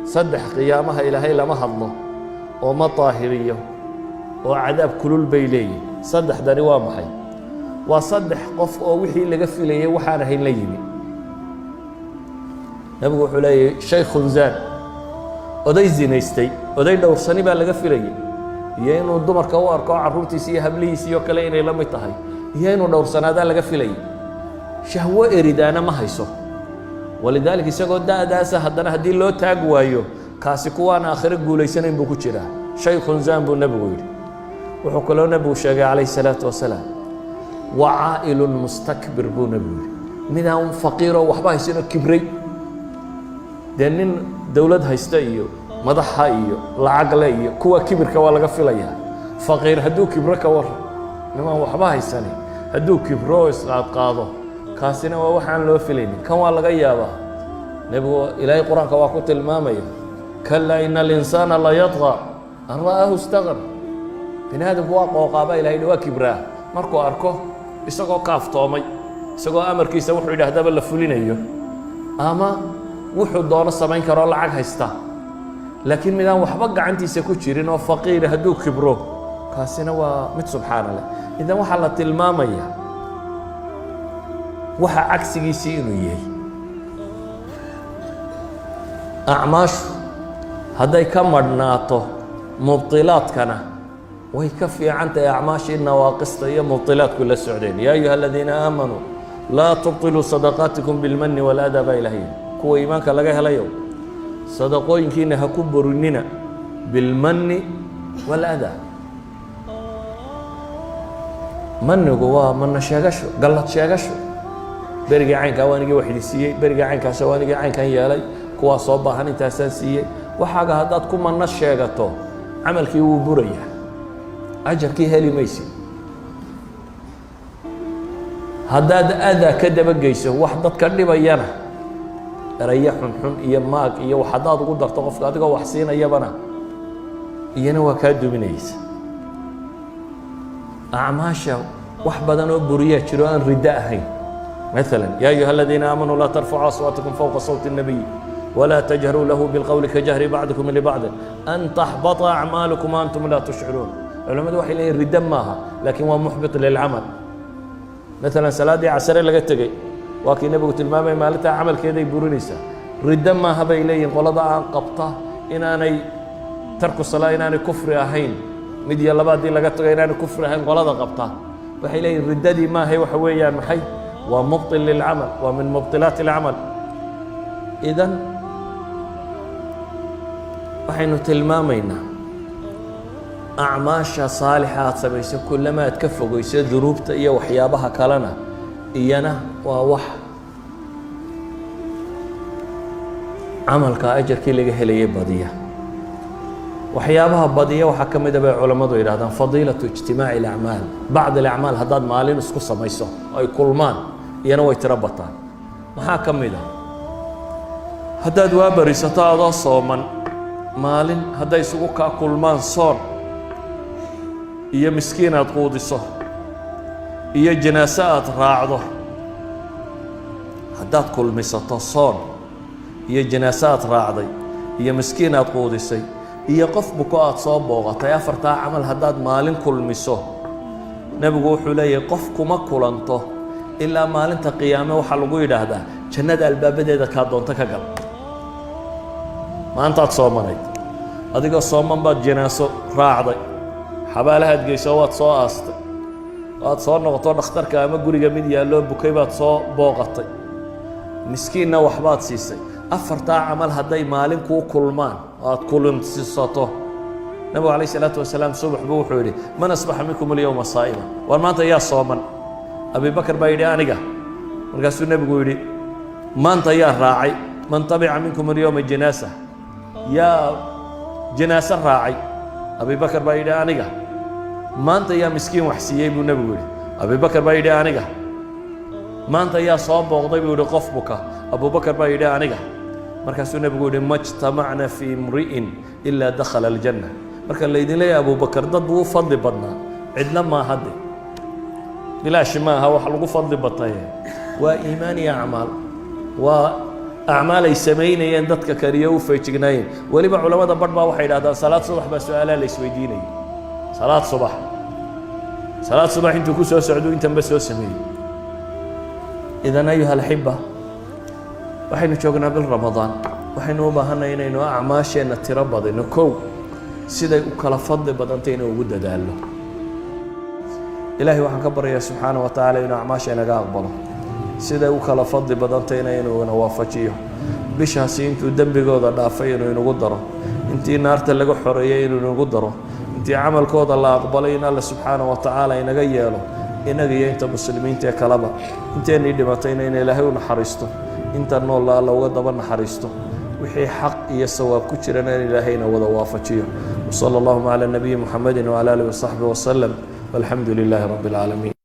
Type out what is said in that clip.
صدح قيامها إلهي لما هضمه وما طاهريه وعذاب كل البيلي صدح داري وامحي وصدح قف أو وحي اللي قفل لي وحانه الليمي نبغى حلي شيخ زان oday zinaystay oday dhowrsani baa laga filayay iyo inuu dumarka u arko carruurtiisa iyo hablihiisa iyo kale inay la mid tahay iyo inuu dhowrsanaada laga filayay shahwo eridaana ma hayso walidaalika isagoo daadaasa haddana haddii loo taag waayo kaasi kuwaan aakhiro guulaysanayn buu ku jiraa shaykhun zaan buu nabigu yidhi wuxuu kaloo nabigu sheegay calayhi salaatu wasalaam wacaa'ilun mustakbir buu nabigu yidhi midaan faqiiroo waxba haysanoo kibray dee nin dawlad haysta iyo madaxa iyo lacag le iyo kuwa kibirka waa laga filayaa faqiir hadduu kibro ka waran nimaan waxba haysanin hadduu kibro oo isqaadqaado kaasina waa waxaan loo filaynin kan waa laga yaabaa nebigu ilaahay qur-aanka waa ku tilmaamaya kallaa ina alinsaana la yadqa an ra'aahu istaqna bini aadamku waa qooqaaba ilahay waa kibraa markuu arko isagoo kaaftoomay isagoo amarkiisa wuxuu yidhaahdaba la fulinayo ama wuxuu doono samayn karo lacag haysta laakiin midaan waxba gacantiisa ku jirin oo faqiir hadduu kibro kaasina waa mid subxaana leh idan waxaa la tilmaamaya waxa cagsigiisii inuu yahay acmaashu hadday ka madhnaato mubtilaadkana way ka fiican tahay acmaashii nawaaqista iyo mubtilaadku la socdeen yaa ayuha aladiina aamanuu laa tubtiluu sadaqaatikum bilmanni waladaa baa ilahay kuwa iimaanka laga helayo sadaqooyinkiina ha ku borinina bilmanni waladaa manigu waa manna sheegasho gallad sheegasho berigii caynkaa waanigii wax idin siiyey berigii caynkaasa waanigii caynkan yeelay kuwaa soo baahan intaasaan siiyey waxaaga haddaad ku manno sheegato camalkii wuu burayaa ajarkii heli maysid haddaad adaa ka dabageyso wax dadka dhibayana erayo xunxun iyo maag iyo wax haddaad ugu darto qofka adigoo wax siinayabana iyana waa kaa duminaysa acmaasha wax badan oo buriyaa jiro aan riddo ahayn مثلا يا أيها الذين آمنوا لا ترفعوا أصواتكم فوق صوت النبي ولا تجهروا له بالقول كجهر بعضكم لبعض أن تحبط أعمالكم وأنتم لا تشعرون العلماء وحي لين ردم ماها لكن هو محبط للعمل مثلا صلاة عسر لقيت جاي وكي نبي تلمام مالتها عمل كذا يبورنيسا ردم ماها بيلين قلدا عن قبطة إن أنا ترك الصلاة إن أنا كفر أهين مدي الله بعد لقيت جاي إن أنا كفر أهين قلدا قبطة وحي لين رددي ما هي وحويا محي ومبطل للعمل ومن مبطلات العمل إذن وحين تلمامينا أعماشا صالحات سميسا كلما تكفوا يصير ذنوبتا إيا وحيابها كلنا إيانا ووح عمل كأجر كي لقى هليه بدية وحيابها بدية وحكم دبا علماء إلى فضيلة اجتماع الأعمال بعض الأعمال هذا مالين اسكو سميسا أي كلمان iyana way tiro bataan maxaa ka mid ah haddaad waa barisato adoo sooman maalin hadday isugu kaa kulmaan soon iyo miskiin aad quudiso iyo janaaso aad raacdo haddaad kulmisato soon iyo janaaso aad raacday iyo miskiin aad quudisay iyo qof buko aad soo booqatay afartaa camal haddaad maalin kulmiso nebigu wuxuu leeyahay qof kuma kulanto ilaa maalinta qiyaame waxaa lagu yidhaahdaa jannada albaabadeeda kaa doonto ka gal maantaad soomanayd adigoo sooman baad janaaso raacday xabaalahaad geyso waad soo aastay waad soo noqoto dhakhtarka ama guriga mid yaalloo bukay baad soo booqatay miskiinna waxbaad siisay afartaa camal hadday maalin kuu kulmaan aad kulinsiisato nabigu calayhi salaatu wasalaam subax buu wuxuu yidhi man asbaxa minkum alyawma saa'ima war maanta yaa sooman أبي بكر بايدي أنيقا مركزو النبي يقول ما أنت يا راعي من طبع منكم اليوم الجناسة يا جناسة راعي أبي بكر بايدي أنيقا ما أنت يا مسكين وحسيي يقول النبي يقول أبي بكر بايدي أنيقا ما أنت يا صاب وغضب يقول قفبك أبو بكر بايدي أنيقا مركزو النبي يقول ما اجتمعنا في امرئ إلا دخل الجنة مركز اللي يدين لي أبو بكر ضد فضل بدنا عدنا ما هدي بلا شماها وحلقوا فضل بطيه وإيمان أعمال أعمال يسمين يندتك كريو في تجنين ولي بعلماء برضه واحد هذا صلاة صبح بس سؤال ليس ويديني صلاة صبح أنتوا كوسوا سعدوا أنت بس سمين إذا أيها الأحبة وحين شوقنا بالرمضان وحين وبهنا إنه أعماشنا تربض إنه كو سيدا وكلا فضل بدنتين وجود داله إلهي وحن كبر يا سبحانه وتعالى إنه أعماشنا قابله سيدا وكلا فضل بدنتين إنه نوافجيه بيشها سينتو دم بجودة دافين إنه قدره أنتي نار تلقوا حرية إنه قدره أنتي عمل كود الله أقبلين الله سبحانه وتعالى إنه جياله إنه جي أنت مسلمين تكلبا أنت اللي دمتين إنه إلهي ونحرسته أنت إنه الله وقدر نحرسته وحي حق يسوى كترنا إلهينا وضوافجيه وصلى الله على النبي محمد وعلى آله وصحبه وسلم والحمد لله رب العالمين.